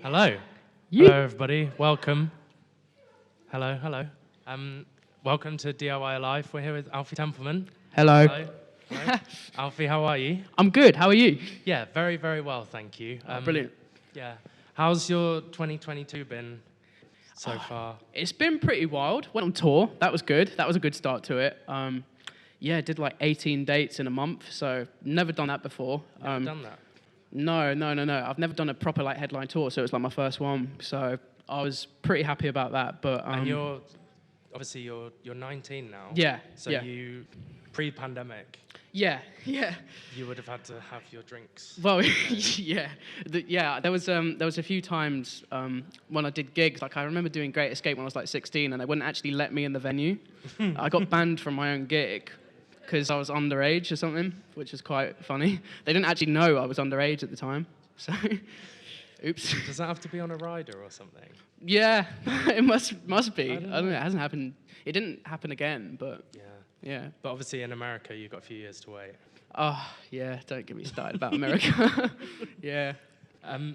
Hello. You. Hello, everybody. Welcome. Hello, hello. Welcome to DIY Alive. We're here with Alfie Templeman. Hello. Hello. Hello. Alfie, how are you? I'm good. How are you? Yeah, very, very well, thank you. Brilliant. Yeah. How's your 2022 been so far? It's been pretty wild. Went on tour. That was good. That was a good start to it. Did like 18 dates in a month, so never done that before. Never done that? No. I've never done a proper like headline tour, so it was like my first one. So I was pretty happy about that. But And you're 19 now. Yeah. So yeah. you pre-pandemic. Yeah. You would have had to have your drinks. Well, yeah. There was a few times when I did gigs. Like I remember doing Great Escape when I was like 16, and they wouldn't actually let me in the venue. I got banned from my own gig because I was underage or something, which is quite funny. They didn't actually know I was underage at the time. So, oops. Does that have to be on a rider or something? Yeah, it must be. I don't don't know. It hasn't happened. It didn't happen again, but Yeah. yeah. But obviously in America, you've got a few years to wait. Oh, yeah. Don't get me started about America. Yeah.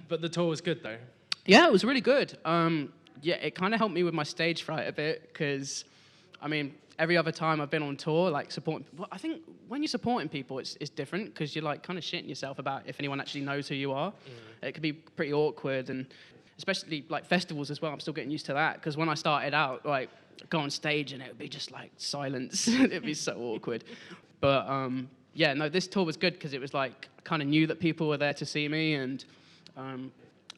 But the tour was good, though. Yeah, it was really good. It kind of helped me with my stage fright a bit because, I mean, every other time I've been on tour, like supporting. Well, I think when you're supporting people, it's different because you're like kind of shitting yourself about if anyone actually knows who you are. It could be pretty awkward, and especially like festivals as well. I'm still getting used to that because when I started out, like go on stage and it would be just like silence. It'd be so awkward. But this tour was good because it was like I kind of knew that people were there to see me, and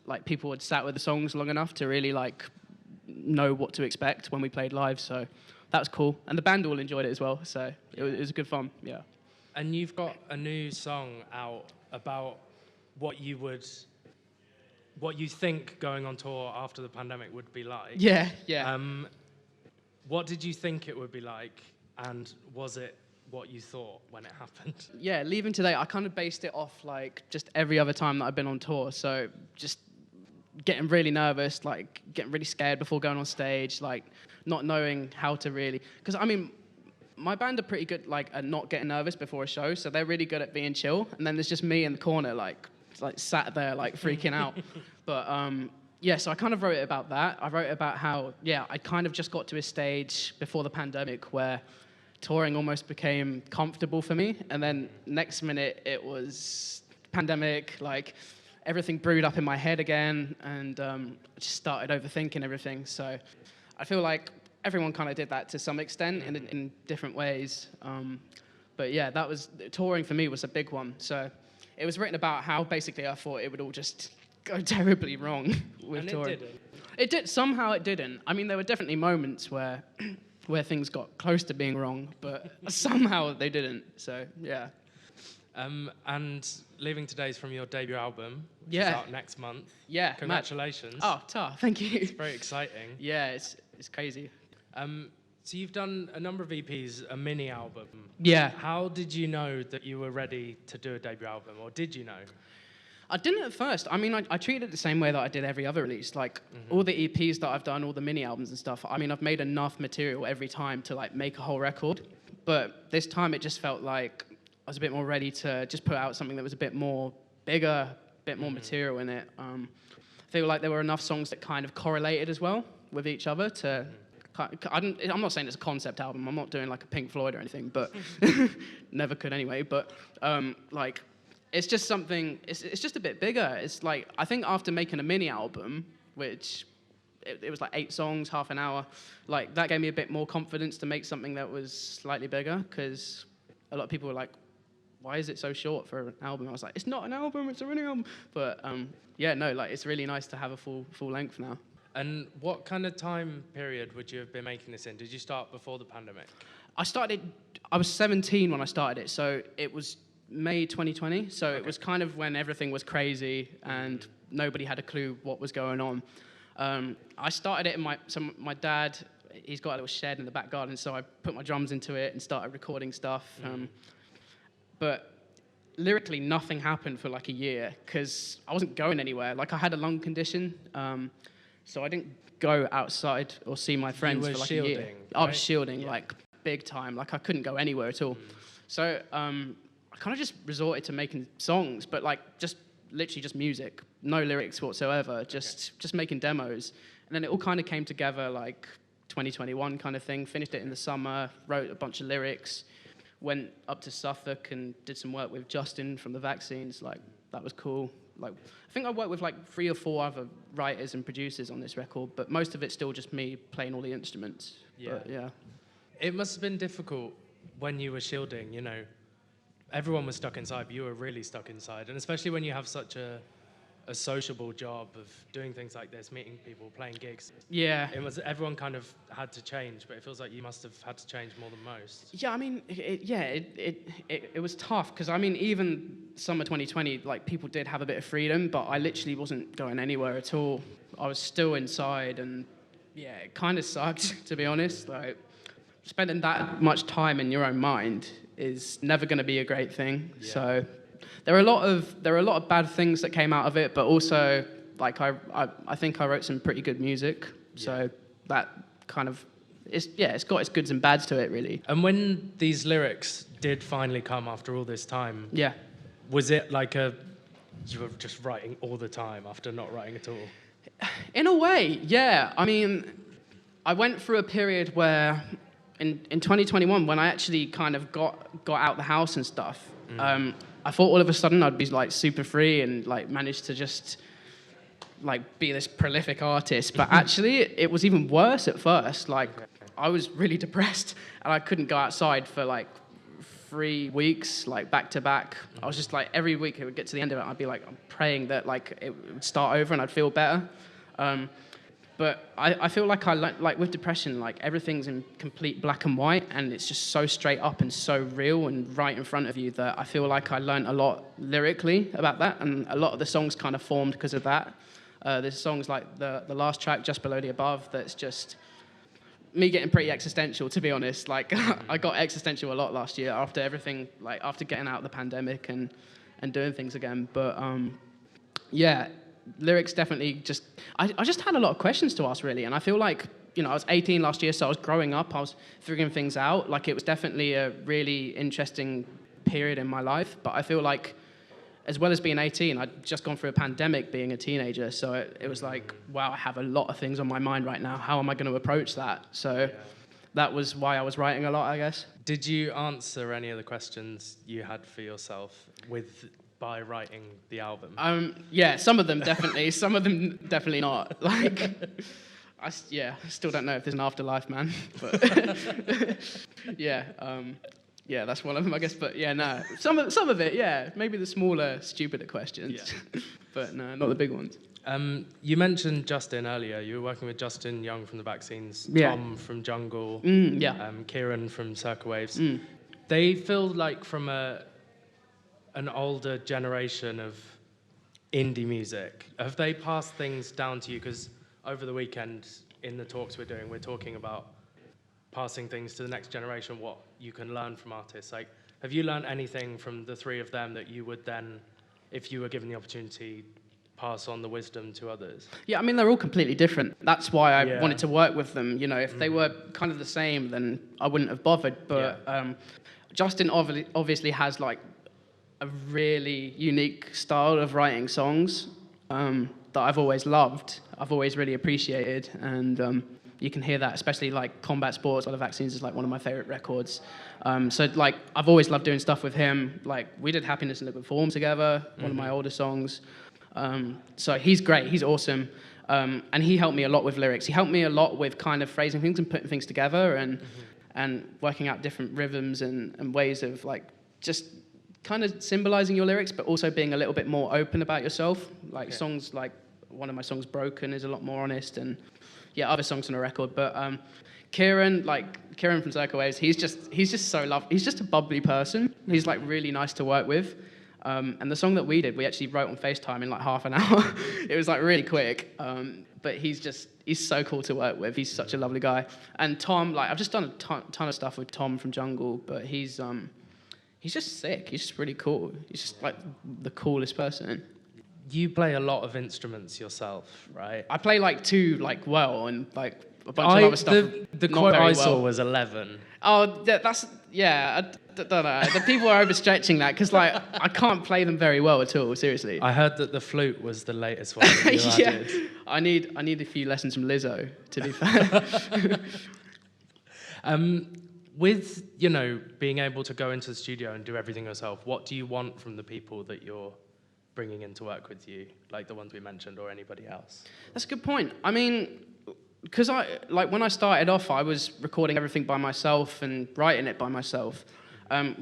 like people had sat with the songs long enough to really like know what to expect when we played live. So that was cool, and the band all enjoyed it as well. So it was good fun. Yeah. And you've got a new song out about what you think going on tour after the pandemic would be like. Yeah. What did you think it would be like, and was it what you thought when it happened? Yeah, leaving today, I kind of based it off like just every other time that I've been on tour. So just getting really nervous, like getting really scared before going on stage, like not knowing how to really, because I mean, my band are pretty good like at not getting nervous before a show, so they're really good at being chill. And then there's just me in the corner, like sat there, like freaking out. But so I kind of wrote it about that. I wrote about how, I kind of just got to a stage before the pandemic where touring almost became comfortable for me. And then next minute it was pandemic, like everything brewed up in my head again, and I just started overthinking everything. So I feel like everyone kind of did that to some extent in different ways. But yeah, that was, touring for me was a big one. So it was written about how basically I thought it would all just go terribly wrong with And touring. it didn't. It did. Somehow it didn't. I mean, there were definitely moments where things got close to being wrong, but somehow they didn't. So yeah. And Leaving Today's from your debut album, which is Yeah. out next month. Yeah. Congratulations. Oh, thank you. It's very exciting. Yeah, it's crazy. So you've done a number of EPs, a mini album. Yeah. How did you know that you were ready to do a debut album, or did you know? I didn't at first. I mean, I treated it the same way that I did every other release. Like, all the EPs that I've done, all the mini albums and stuff, I mean, I've made enough material every time to, like, make a whole record. But this time it just felt like I was a bit more ready to just put out something that was a bit more bigger, a bit more material in it. I feel like there were enough songs that kind of correlated as well with each other to... I'm not saying it's a concept album. I'm not doing, like, a Pink Floyd or anything, but... never could anyway. But, like... It's just something, it's just a bit bigger. It's like, I think after making a mini album, which it was like 8 songs, half an hour, like that gave me a bit more confidence to make something that was slightly bigger, because a lot of people were like, why is it so short for an album? I was like, it's not an album, it's a mini album. But it's really nice to have a full length now. And what kind of time period would you have been making this in? Did you start before the pandemic? I was 17 when I started it, so it was May 2020, so It was kind of when everything was crazy and nobody had a clue what was going on. I started it in my dad, he's got a little shed in the back garden, so I put my drums into it and started recording stuff. But lyrically nothing happened for like a year because I wasn't going anywhere. Like I had a lung condition, so I didn't go outside or see my friends for like a year. Right? I was shielding like big time, like I couldn't go anywhere at all. So I kind of just resorted to making songs, but like just literally just music, no lyrics whatsoever, just making demos. And then it all kind of came together like 2021 kind of thing. Finished it in the summer, wrote a bunch of lyrics, went up to Suffolk and did some work with Justin from the Vaccines. Like, that was cool. Like, I think I worked with like 3 or 4 other writers and producers on this record, but most of it's still just me playing all the instruments. Yeah. But, yeah. It must have been difficult when you were shielding, you know. Everyone was stuck inside, but you were really stuck inside. And especially when you have such a sociable job of doing things like this, meeting people, playing gigs. Yeah. Everyone kind of had to change, but it feels like you must have had to change more than most. Yeah, I mean, it was tough because, I mean, even summer 2020, like, people did have a bit of freedom, but I literally wasn't going anywhere at all. I was still inside, and yeah, it kind of sucked, to be honest. Like, spending that much time in your own mind is never going to be a great thing. Yeah. So there are a lot of bad things that came out of it, but also, like, I think I wrote some pretty good music. Yeah. So that kind of, it's got its goods and bads to it, really. And when these lyrics did finally come after all this time, Yeah. was it like you were just writing all the time after not writing at all? In a way, yeah. I mean, I went through a period where in 2021, when I actually kind of got out the house and stuff, I thought all of a sudden I'd be like super free and like managed to just like be this prolific artist. But actually, it was even worse at first. Like, I was really depressed and I couldn't go outside for like 3 weeks, like back to back. I was just like, every week it would get to the end of it, I'd be like, I'm praying that like it would start over and I'd feel better. But I feel like I learned, like with depression, like everything's in complete black and white, and it's just so straight up and so real and right in front of you that I feel like I learned a lot lyrically about that, and a lot of the songs kind of formed because of that. There's songs like the last track, Just Below the Above, that's just me getting pretty existential, to be honest. Like, I got existential a lot last year after everything, like after getting out of the pandemic and doing things again. But yeah. Lyrics definitely just... I just had a lot of questions to ask, really, and I feel like, you know, I was 18 last year, so I was growing up, I was figuring things out. Like, it was definitely a really interesting period in my life, but I feel like, as well as being 18, I'd just gone through a pandemic being a teenager, so it was like, wow, I have a lot of things on my mind right now. How am I going to approach that? So that was why I was writing a lot, I guess. Did you answer any of the questions you had for yourself by writing the album? Yeah, some of them definitely. Some of them definitely not. Like, I still don't know if there's an afterlife, man. But yeah, that's one of them, I guess. But yeah, no, some of it, yeah, maybe the smaller, stupider questions, but no, not the big ones. You mentioned Justin earlier. You were working with Justin Young from the Vaccines, Tom from Jungle, Kieran from Circa Waves. They feel like from an older generation of indie music. Have they passed things down to you? Because over the weekend, in the talks we're doing, we're talking about passing things to the next generation, what you can learn from artists. Like, have you learned anything from the 3 of them that you would then, if you were given the opportunity, pass on the wisdom to others? Yeah, I mean, they're all completely different. That's why I wanted to work with them. You know, if they were kind of the same, then I wouldn't have bothered. But Justin obviously has, like, a really unique style of writing songs that I've always loved, I've always really appreciated, and you can hear that, especially like Combat Sports or The Vaccines is like one of my favorite records. So like, I've always loved doing stuff with him. Like, we did Happiness in Liquid Form together, one of my older songs. So he's great, he's awesome. And he helped me a lot with lyrics. He helped me a lot with kind of phrasing things and putting things together and working out different rhythms and ways of like just kind of symbolizing your lyrics, but also being a little bit more open about yourself. Like songs like one of my songs, Broken, is a lot more honest, and other songs on the record. But Kieran from Circa Waves, he's just so lovely. He's just a bubbly person. He's like really nice to work with. And the song that we did, we actually wrote on FaceTime in like half an hour. It was like really quick. But he's so cool to work with. He's such a lovely guy. And Tom, like, I've just done a ton of stuff with Tom from Jungle, but he's just sick. He's just really cool. He's just like the coolest person. You play a lot of instruments yourself, right? I play like 2 like well, and like a bunch of other stuff. The quote I saw was 11. Oh, that's don't know. The people are overstretching that because, like, I can't play them very well at all. Seriously. I heard that the flute was the latest one that you added. I need a few lessons from Lizzo, to be fair. With, you know, being able to go into the studio and do everything yourself, what do you want from the people that you're bringing in to work with you, like the ones we mentioned or anybody else? That's a good point. I mean, because when I started off, I was recording everything by myself and writing it by myself,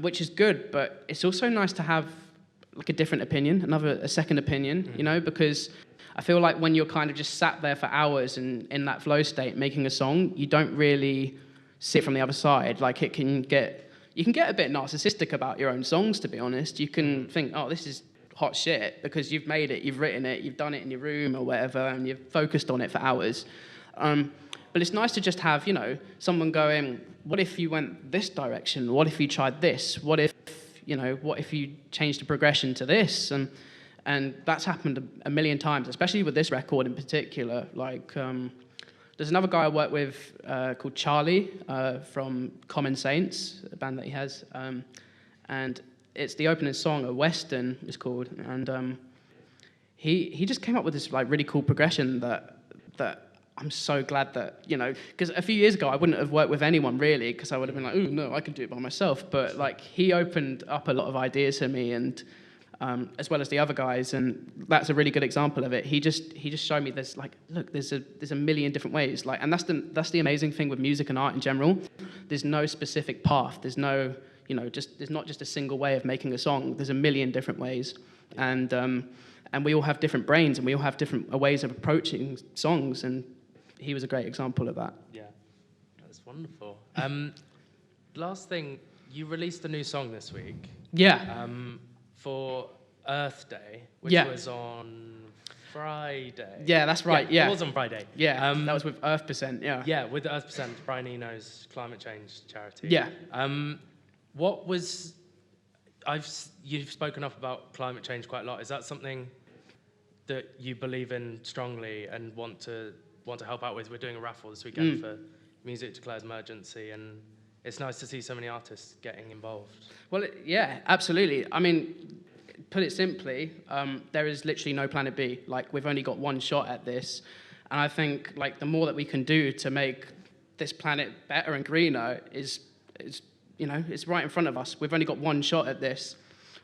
which is good, but it's also nice to have like a different opinion, a second opinion, you know, because I feel like when you're kind of just sat there for hours and in that flow state making a song, you don't really sit from the other side. Like you can get a bit narcissistic about your own songs, to be honest. You can think, oh, this is hot shit, because you've made it, you've written it, you've done it in your room or whatever, and you've focused on it for hours. But it's nice to just have, you know, someone going, what if you went this direction? What if you tried this? What if you changed the progression to this? And that's happened a million times, especially with this record in particular. Like, there's another guy I work with called Charlie from Common Saints, a band that he has. And it's the opening song, a Western it's called. And he just came up with this like really cool progression that I'm so glad that, you know, because a few years ago I wouldn't have worked with anyone really, because I would have been like, oh no, I can do it by myself. But like he opened up a lot of ideas to me, and as well as the other guys, and that's a really good example of it. He just showed me there's like, look, there's a million different ways, like, and that's the amazing thing with music and art in general. There's no specific path. There's no, you know, there's not just a single way of making a song. There's a million different ways, and we all have different brains, and we all have different ways of approaching songs, and he was a great example of that. Yeah, that's wonderful. Last thing, you released a new song this week. Yeah. For Earth Day, which was on Friday. Yeah, that's right. Yeah, it was on Friday. Yeah, that was with Earth%. Yeah. Yeah, with Earth%, Brian Eno's climate change charity. Yeah. What was? You've spoken up about climate change quite a lot. Is that something that you believe in strongly and want to help out with? We're doing a raffle this weekend for Music Declares Emergency, and it's nice to see so many artists getting involved. Well, yeah, absolutely. I mean, put it simply, there is literally no planet B. Like, we've only got one shot at this, and I think like the more that we can do to make this planet better and greener is you know, it's right in front of us. We've only got one shot at this,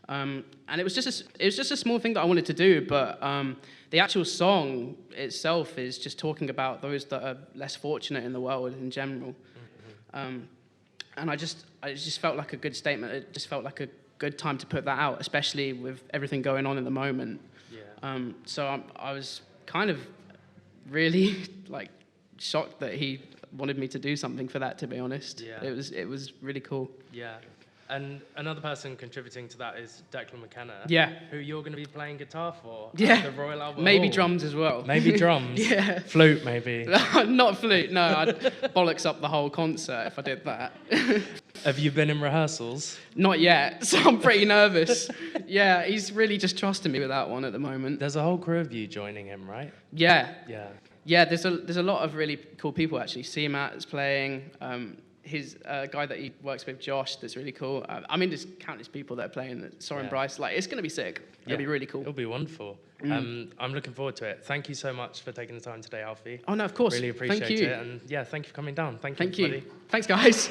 and it was just a small thing that I wanted to do, but the actual song itself is just talking about those that are less fortunate in the world in general. And I just felt like a good statement. It just felt like a good time to put that out, especially with everything going on in the moment. Yeah. So I was kind of really like shocked that he wanted me to do something for that, to be honest. Yeah. It was really cool. Yeah. And another person contributing to that is Declan McKenna. Yeah. Who you're going to be playing guitar for. Yeah. At the Royal Albert Maybe Hall. drums as well. Maybe drums. Yeah. Flute, maybe. Not flute, no. I'd bollocks up the whole concert if I did that. Have you been in rehearsals? Not yet, so I'm pretty nervous. Yeah, he's really just trusting me with that one at the moment. There's a whole crew of you joining him, right? Yeah. Yeah. Yeah, there's a lot of really cool people, actually. C-Matt is playing. His guy that he works with, Josh, that's really cool. I mean, there's countless people that are playing. Soren Bryce, like, it's going to be sick. It'll be really cool. It'll be wonderful. I'm looking forward to it. Thank you so much for taking the time today, Alfie. Oh, no, of course. Really appreciate Thank you. it. And yeah, thank you for coming down. Thank you, everybody. Thanks, guys.